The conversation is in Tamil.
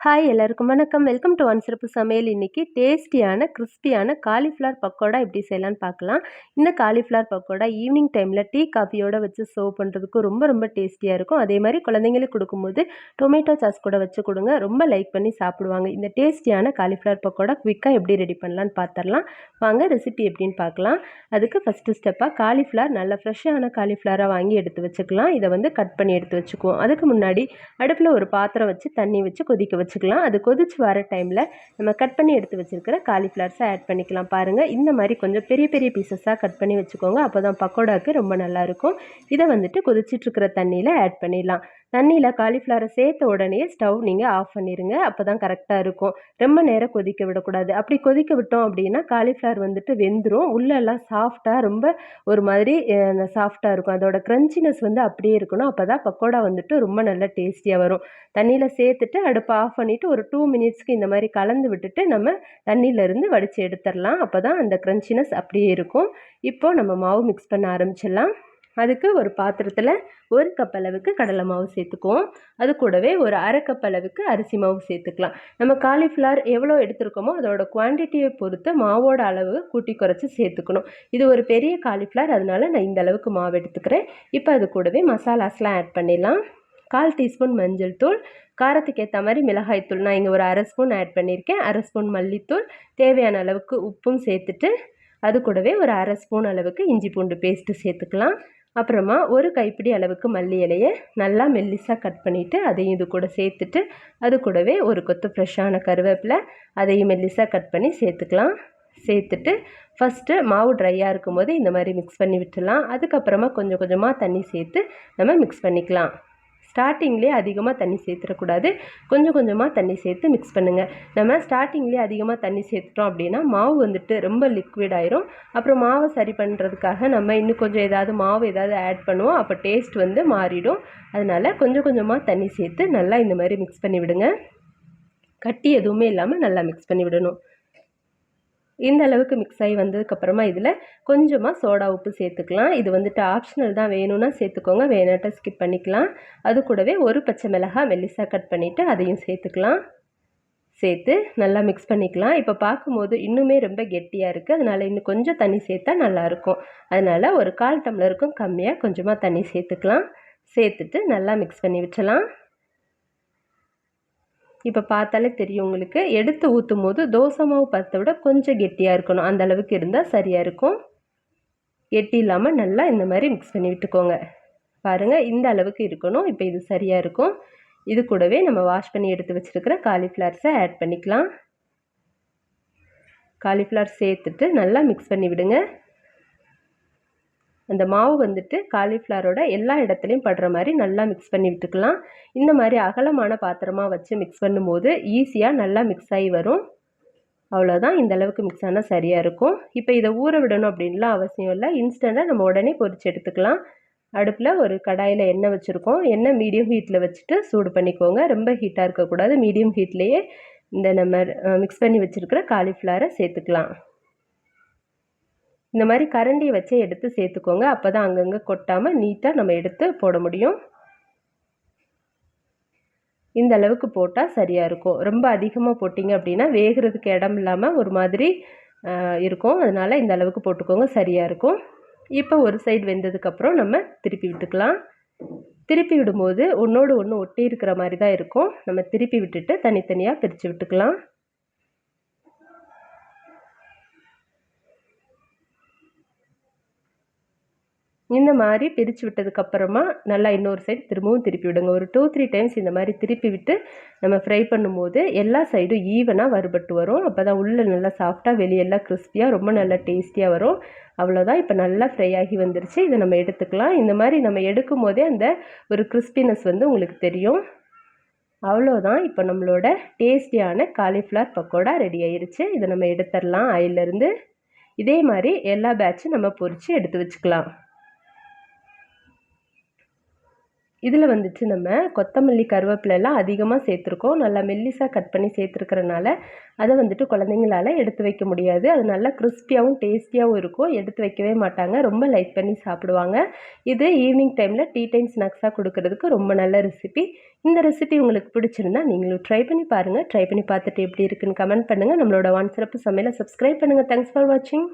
ஹாய் எல்லாருக்கும் வணக்கம். வெல்கம் டு ஒன் சிறப்பு சமையல். இன்னைக்கு டேஸ்டியான, கிறிஸ்பியான காலிஃப்ளவர் பக்கோடா எப்படி செய்யலான்னு பார்க்கலாம். இந்த காலிஃப்ளவர் பக்கோடா ஈவினிங் டைமில் டீ, காஃபியோட வச்சு சர்வ் பண்ணுறதுக்கு ரொம்ப ரொம்ப டேஸ்டியாக இருக்கும். அதே மாதிரி குழந்தைங்களுக்கு கொடுக்கும்போது டொமேட்டோ சாஸ் கூட வச்சு கொடுங்க. ரொம்ப லைக் பண்ணி சாப்பிடுவாங்க. இந்த டேஸ்டியான காலிஃப்ளவர் பக்கோடா குவிக்காக எப்படி ரெடி பண்ணலான்னு பார்த்துடலாம். வாங்க ரெசிபி எப்படின்னு பார்க்கலாம். அதுக்கு ஃபஸ்ட்டு ஸ்டெப்பாக காலிஃப்ளவர் நல்ல ஃப்ரெஷ்ஷான காலிஃப்ளவராக வாங்கி எடுத்து வச்சுக்கலாம். இதை வந்து கட் பண்ணி எடுத்து வச்சுக்குவோம். அதுக்கு முன்னாடி அடுப்பில் ஒரு பாத்திரம் வச்சு தண்ணி வச்சு கொதிக்க வச்சுக்கலாம். அது கொதிச்சு வர டைமில் நம்ம கட் பண்ணி எடுத்து வச்சுருக்கிற காலிஃப்ளவர்ஸை ஆட் பண்ணிக்கலாம். பாருங்கள், இந்த மாதிரி கொஞ்சம் பெரிய பெரிய பீசஸாக கட் பண்ணி வச்சுக்கோங்க. அப்போ தான் பக்கோடாவுக்கு ரொம்ப நல்லாயிருக்கும். இதை வந்துட்டு கொதிச்சிட்ருக்கிற தண்ணியில் ஆட் பண்ணிடலாம். தண்ணியில் காலிஃப்ளவரை சேர்த்த உடனே ஸ்டவ் நீங்கள் ஆஃப் பண்ணிடுங்க. அப்போ தான் கரெக்டாக இருக்கும். ரொம்ப நேரம் கொதிக்க விடக்கூடாது. அப்படி கொதிக்க விட்டோம் அப்படின்னா காலிஃப்ளவர் வந்துட்டு வெந்துடும். உள்ளெல்லாம் சாஃப்டாக ரொம்ப ஒரு மாதிரி சாஃப்டாக இருக்கும். அதோட க்ரன்ச்சினஸ் வந்து அப்படியே இருக்கணும். அப்போ தான் பக்கோடா வந்துட்டு ரொம்ப நல்லா டேஸ்டியாக வரும். தண்ணியில் சேர்த்துட்டு அடுப்பை ஆஃப் பண்ணிவிட்டு ஒரு 2 மினிட்ஸ்க்கு இந்த மாதிரி கலந்து விட்டுட்டு நம்ம தண்ணியிலேருந்து வடித்து எடுத்துடலாம். அப்போ தான் அந்த க்ரன்ச்சினஸ் அப்படியே இருக்கும். இப்போது நம்ம மாவு மிக்ஸ் பண்ண ஆரம்பிச்சிடலாம். அதுக்கு ஒரு பாத்திரத்தில் 1 கப் அளவுக்கு கடலை மாவு சேர்த்துக்குவோம். அது கூடவே ஒரு அரை கப் அளவுக்கு அரிசி மாவு சேர்த்துக்கலாம். நம்ம காலிஃப்ளவர் எவ்வளோ எடுத்துருக்கோமோ அதோட குவான்டிட்டியை பொறுத்து மாவோட அளவு கூட்டி குறைச்சி சேர்த்துக்கணும். இது ஒரு பெரிய காலிஃப்ளவர், அதனால நான் இந்த அளவுக்கு மாவு எடுத்துக்கிறேன். இப்போ அது கூடவே மசாலாஸ்லாம் ஆட் பண்ணிடலாம். 1/4 டீஸ்பூன் மஞ்சள் தூள், காரத்துக்கு ஏற்ற மாதிரி மிளகாய்த்தூள் நான் இங்கே ஒரு அரை ஸ்பூன் ஆட் பண்ணியிருக்கேன். அரை ஸ்பூன் மல்லித்தூள், தேவையான அளவுக்கு உப்பும் சேர்த்துட்டு அது கூடவே ஒரு அரை ஸ்பூன் அளவுக்கு இஞ்சி பூண்டு பேஸ்ட்டு சேர்த்துக்கலாம். அப்புறமா ஒரு கைப்பிடி அளவுக்கு மல்லி இலையை நல்லா மெல்லிஸாக கட் பண்ணிவிட்டு அதையும் இது கூட சேர்த்துட்டு அது கூடவே ஒரு கொத்து ஃப்ரெஷ்ஷான கருவேப்பிலை அதையும் மெல்லிஸாக கட் பண்ணி சேர்த்துக்கலாம். சேர்த்துட்டு ஃபஸ்ட்டு மாவு ட்ரையாக இருக்கும்போது இந்த மாதிரி மிக்ஸ் பண்ணி விட்டுடலாம். அதுக்கப்புறமா கொஞ்சம் கொஞ்சமாக தண்ணி சேர்த்து நம்ம மிக்ஸ் பண்ணிக்கலாம். ஸ்டார்டிங்லேயே அதிகமாக தண்ணி சேர்த்துடக்கூடாது. கொஞ்சம் கொஞ்சமாக தண்ணி சேர்த்து மிக்ஸ் பண்ணுங்கள். நம்ம ஸ்டார்டிங்லேயே அதிகமாக தண்ணி சேர்த்துட்டோம் அப்படின்னா மாவு வந்துட்டு ரொம்ப லிக்விட் ஆயிரும். அப்புறம் மாவை சரி பண்ணுறதுக்காக நம்ம இன்னும் கொஞ்சம் மாவு ஏதாவது ஆட் பண்ணுவோம். அப்போ டேஸ்ட் வந்து மாறிடும். அதனால் கொஞ்சம் கொஞ்சமாக தண்ணி சேர்த்து நல்லா இந்த மாதிரி மிக்ஸ் பண்ணி விடுங்க. கட்டி எதுவுமே இல்லாமல் நல்லா மிக்ஸ் பண்ணி விடணும். இந்த அளவுக்கு மிக்ஸ் ஆகி வந்ததுக்கப்புறமா இதில் கொஞ்சமாக சோடா உப்பு சேர்த்துக்கலாம். இது வந்துட்டு ஆப்ஷனல் தான், வேணும்னா சேர்த்துக்கோங்க, வேணாட்ட ஸ்கிப் பண்ணிக்கலாம். அது கூடவே ஒரு பச்சை மிளகாய் மெல்லிஸாக கட் பண்ணிவிட்டு அதையும் சேர்த்துக்கலாம். சேர்த்து நல்லா மிக்ஸ் பண்ணிக்கலாம். இப்போ பார்க்கும்போது இன்னுமே ரொம்ப கெட்டியாக இருக்குது. அதனால் இன்னும் கொஞ்சம் தண்ணி சேர்த்தா நல்லாயிருக்கும். அதனால் ஒரு 1/4 டம்ளருக்கும் கம்மியாக கொஞ்சமாக தண்ணி சேர்த்துக்கலாம். சேர்த்துட்டு நல்லா மிக்ஸ் பண்ணி விட்டுறலாம். இப்போ பார்த்தாலே தெரியும் உங்களுக்கு. எடுத்து ஊற்றும் போது தோசை மாவு பதத்தை விட கொஞ்சம் கெட்டியாக இருக்கணும். அந்த அளவுக்கு இருந்தால் சரியாக இருக்கும். கெட்டி இல்லாமல் நல்லா இந்த மாதிரி மிக்ஸ் பண்ணி விட்டுக்கோங்க. பாருங்கள், இந்த அளவுக்கு இருக்கணும். இப்போ இது சரியாக இருக்கும். இது கூடவே நம்ம வாஷ் பண்ணி எடுத்து வச்சுருக்கிற காலிஃப்ளவர்ஸை ஆட் பண்ணிக்கலாம். காலிஃப்ளவர் சேர்த்துட்டு நல்லா மிக்ஸ் பண்ணி விடுங்க. அந்த மாவு வந்துட்டு காலிஃப்ளவரோட எல்லா இடத்துலையும் படுற மாதிரி நல்லா மிக்ஸ் பண்ணி விட்டுக்கலாம். இந்த மாதிரி அகலமான பாத்திரமாக வச்சு மிக்ஸ் பண்ணும்போது ஈஸியாக நல்லா மிக்ஸ் ஆகி வரும். அவ்வளோதான், இந்த அளவுக்கு மிக்ஸ் ஆனால் சரியாக இருக்கும். இப்போ இதை ஊற விடணும் அப்படின்லாம் அவசியம் இல்லை. இன்ஸ்டண்ட்டாக நம்ம உடனே பொரிச்சு எடுத்துக்கலாம். அடுப்பில் ஒரு கடாயில் எண்ணெய் வச்சுருக்கோம். எண்ணெய் மீடியம் ஹீட்டில் வச்சுட்டு சூடு பண்ணிக்கோங்க. ரொம்ப ஹீட்டாக இருக்கக்கூடாது. மீடியம் ஹீட்லேயே இந்த நம்ம மிக்ஸ் பண்ணி வச்சுருக்கிற காலிஃப்ளவரை சேர்த்துக்கலாம். இந்த மாதிரி கரண்டியை வச்சு எடுத்து சேர்த்துக்கோங்க. அப்போ தான் அங்கங்கே கொட்டாமல் நீட்டாக நம்ம எடுத்து போட முடியும். இந்த அளவுக்கு போட்டால் சரியாக இருக்கும். ரொம்ப அதிகமாக போட்டிங்க அப்படின்னா வேகிறதுக்கு இடம் இல்லாமல் ஒரு மாதிரி இருக்கும். அதனால் இந்த அளவுக்கு போட்டுக்கோங்க, சரியாக இருக்கும். இப்போ ஒரு சைடு வெந்ததுக்கப்புறம் நம்ம திருப்பி விட்டுக்கலாம். திருப்பி விடும்போது ஒன்றோடு ஒன்று ஒட்டி இருக்கிற மாதிரி தான் இருக்கும். நம்ம திருப்பி விட்டுட்டு தனித்தனியாக பிரித்து விட்டுக்கலாம். இந்த மாதிரி பிரித்து விட்டதுக்கப்புறமா நல்லா இன்னொரு சைடு திரும்பவும் திருப்பி விடுங்க. ஒரு 2-3 டைம்ஸ் இந்த மாதிரி திருப்பி விட்டு நம்ம ஃப்ரை பண்ணும்போது எல்லா சைடும் ஈவனாக வறுபட்டு வரும். அப்போ தான் உள்ளே நல்லா சாஃப்டாக வெளியெல்லாம் கிறிஸ்பியாக ரொம்ப நல்லா டேஸ்டியாக வரும். அவ்வளோதான், இப்போ நல்லா ஃப்ரை ஆகி வந்துருச்சு. இதை நம்ம எடுத்துக்கலாம். இந்த மாதிரி நம்ம எடுக்கும் போதே அந்த ஒரு கிறிஸ்பினஸ் வந்து உங்களுக்கு தெரியும். அவ்வளோதான், இப்போ நம்மளோட டேஸ்டியான காலிஃப்ளவர் பக்கோடா ரெடி ஆயிருச்சு. இதை நம்ம எடுத்துடலாம் ஆயிலிருந்து. இதே மாதிரி எல்லா பேட்சும் நம்ம பொரித்து எடுத்து வச்சுக்கலாம். இதில் வந்துட்டு நம்ம கொத்தமல்லி கருவேப்பிலெல்லாம் அதிகமாக சேர்த்துருக்கோம். நல்லா மெல்லிசாக கட் பண்ணி சேர்த்துருக்கறனால அதை வந்துட்டு குழந்தைங்களால எடுத்து வைக்க முடியாது. அது நல்லா கிறிஸ்பியாகவும் டேஸ்டியாகவும் இருக்கும். எடுத்து வைக்கவே மாட்டாங்க. ரொம்ப லைக் பண்ணி சாப்பிடுவாங்க. இது ஈவினிங் டைமில் டீ டைம் ஸ்நாக்ஸாக கொடுக்கறதுக்கு ரொம்ப நல்ல ரெசிபி. இந்த ரெசிபி உங்களுக்கு பிடிச்சிருந்தா நீங்களும் ட்ரை பண்ணி பாருங்கள். ட்ரை பண்ணி பார்த்துட்டு எப்படி இருக்குன்னு கமெண்ட் பண்ணுங்கள். நம்மளோட ஒன் சிறப்பு சமையலை சப்ஸ்கிரைப் பண்ணுங்கள். தேங்க்ஸ் ஃபார் வாட்சிங்.